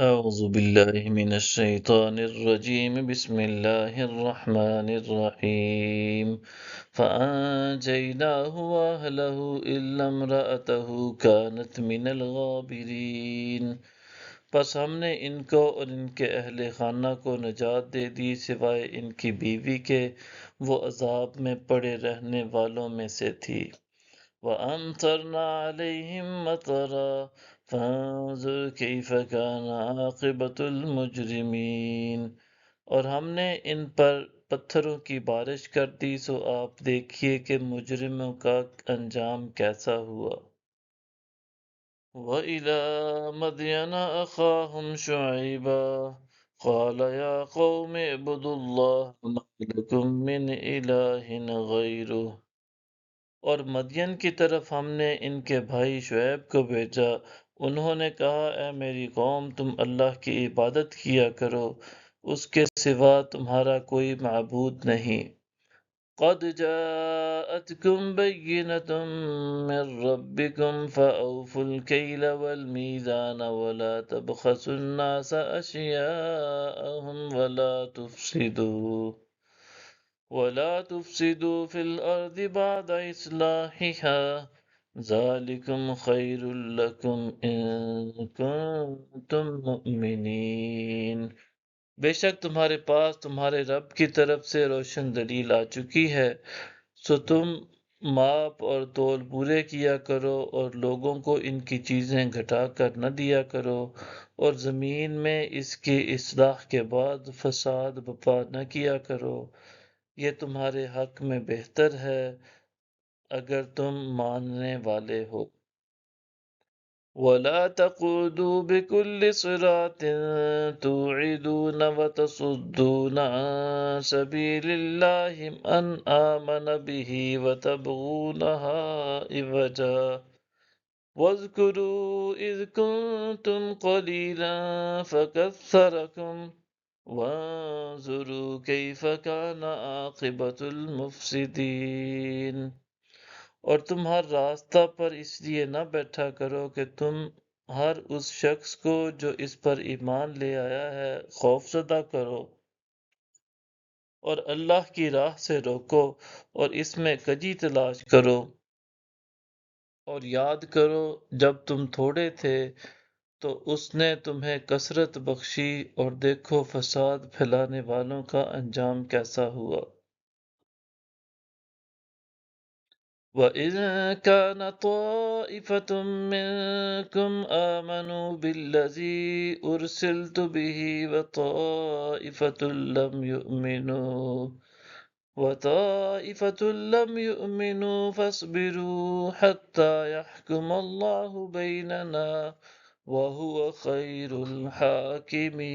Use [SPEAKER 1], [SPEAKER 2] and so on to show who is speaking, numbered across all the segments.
[SPEAKER 1] أعوذ بالله من الشيطان الرجيم بسم الله الرحمن الرحيم فأنجيناه وأهله إلا امرأته كانت من الغابرين پس ہم نے ان کو اور ان کے اہل خانہ کو نجات دے دی سوائے ان کی بیوی کے، وہ عذاب میں پڑے رہنے والوں میں سے تھی۔ وَأَمْطَرْنَا عَلَيْهِمْ مَطَرًا فَانظُرْ كَيْفَ كَانَ عَاقِبَةُ الْمُجْرِمِينَ، اور ہم نے ان پر پتھروں کی بارش کر دی، سو آپ دیکھیے کہ مجرموں کا انجام کیسا ہوا۔ وَإِلَى مَدْيَنَ أَخَاهُمْ شُعَيْبًا قَالَ يَا قَوْمِ اعْبُدُوا اللَّهَ مَا لَكُم مِّنْ إِلَٰهٍ غَيْرُهُ، اور مدین کی طرف ہم نے ان کے بھائی شعیب کو بھیجا، انہوں نے کہا اے میری قوم، تم اللہ کی عبادت کیا کرو، اس کے سوا تمہارا کوئی معبود نہیں۔ قد جاءتکم بینۃ من ربکم فأوفوا الکیل والمیزان ولا تبخسوا الناس اشیاءهم ولا تفسدوا في الأرض بعد إصلاحها ذلكم خير لكم إن كنتم مؤمنين، بے شک تمہارے پاس تمہارے رب کی طرف سے روشن دلیل آ چکی ہے، سو تم ماپ اور تول پورے کیا کرو اور لوگوں کو ان کی چیزیں گھٹا کر نہ دیا کرو، اور زمین میں اس کی اصلاح کے بعد فساد برپا نہ کیا کرو، یہ تمہارے حق میں بہتر ہے اگر تم ماننے والے ہو۔ وَلَا تَقْعُدُوا بِكُلِّ صِرَاطٍ تُوعِدُونَ وَتَصُدُّونَ عَن سَبِيلِ اللَّهِ مَنْ آمَنَ بِهِ وَتَبْغُونَهَا عِوَجًا وَاذْكُرُوا إِذْ كُنتُمْ قَلِيلًا فَكَثَّرَكُمْ وَانظُرُوا كَيْفَ كَانَ عَاقِبَةُ الْمُفْسِدِينَ، اور تم ہر راستہ پر اس لیے نہ بیٹھا کرو کہ تم ہر اس شخص کو جو اس پر ایمان لے آیا ہے خوف زدہ کرو، اور اللہ کی راہ سے روکو اور اس میں کجی تلاش کرو، اور یاد کرو جب تم تھوڑے تھے تو اس نے تمہیں کثرت بخشی، اور دیکھو فساد پھیلانے والوں کا انجام کیسا ہوا۔ وَإِذْ كَانَ طَائِفَةٌ مِّنكُمْ آمَنُوا بِالَّذِي أُرْسِلْتُ بِهِ وَطَائِفَةٌ لَّمْ يُؤْمِنُوا فَاصْبِرُوا حَتَّىٰ يَحْكُمَ اللَّهُ بَيْنَنَا وَهُوَ خَيْرُ الْحَاكِمِينَ،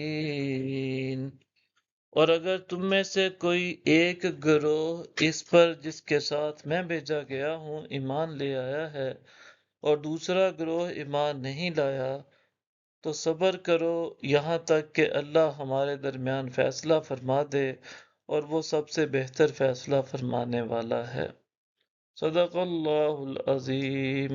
[SPEAKER 1] اور اگر تم میں سے کوئی ایک گروہ اس پر جس کے ساتھ میں بھیجا گیا ہوں ایمان لے آیا ہے، اور دوسرا گروہ ایمان نہیں لایا، تو صبر کرو یہاں تک کہ اللہ ہمارے درمیان فیصلہ فرما دے، اور وہ سب سے بہتر فیصلہ فرمانے والا ہے۔ صدق اللہ العظیم۔